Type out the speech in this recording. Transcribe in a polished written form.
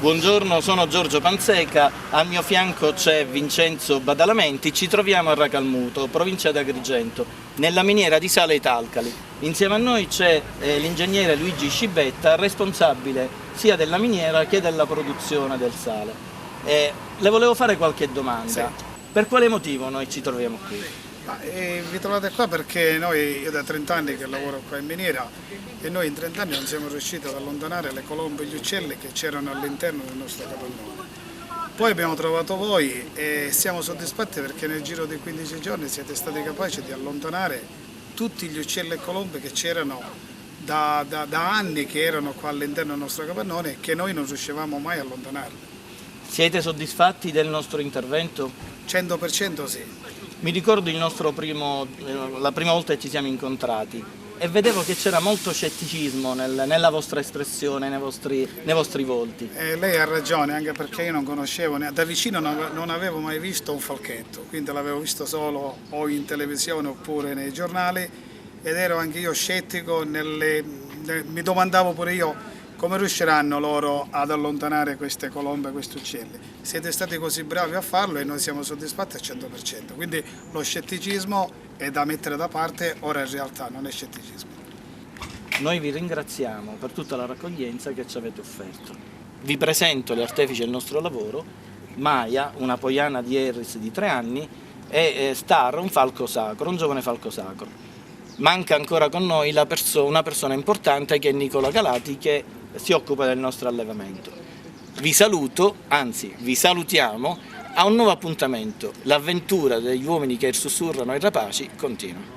Buongiorno, sono Giorgio Panseca, al mio fianco c'è Vincenzo Badalamenti, ci troviamo a Racalmuto, provincia di Agrigento, nella miniera di Sale Italcali. Insieme a noi c'è l'ingegnere Luigi Scibetta, responsabile sia della miniera che della produzione del sale. Le volevo fare qualche domanda. Sì. Per quale motivo noi ci troviamo qui? Vi trovate qua perché io da 30 anni che lavoro qua in miniera e noi in 30 anni non siamo riusciti ad allontanare le colombe e gli uccelli che c'erano all'interno del nostro capannone. Poi abbiamo trovato voi e siamo soddisfatti perché nel giro di 15 giorni siete stati capaci di allontanare tutti gli uccelli e colombe che c'erano da anni, che erano qua all'interno del nostro capannone e che noi non riuscivamo mai a allontanarli. Siete soddisfatti del nostro intervento? 100% sì. Mi ricordo la prima volta che ci siamo incontrati e vedevo che c'era molto scetticismo nella vostra espressione, nei vostri volti. Lei ha ragione, anche perché io non conoscevo, da vicino non avevo mai visto un falchetto, quindi l'avevo visto solo o in televisione oppure nei giornali ed ero anche io scettico, mi domandavo pure io come riusciranno loro ad allontanare queste colombe, questi uccelli. Siete stati così bravi a farlo e noi siamo soddisfatti al 100%, quindi lo scetticismo è da mettere da parte, ora in realtà non è scetticismo. Noi vi ringraziamo per tutta la raccoglienza che ci avete offerto. Vi presento gli artefici del nostro lavoro: Maya, una poiana di Harris di 3 anni, e Star, un falco sacro, un giovane falco sacro. Manca ancora con noi una persona importante che è Nicola Galati, che si occupa del nostro allevamento. Vi saluto, anzi vi salutiamo, a un nuovo appuntamento. L'avventura degli uomini che sussurrano ai rapaci continua.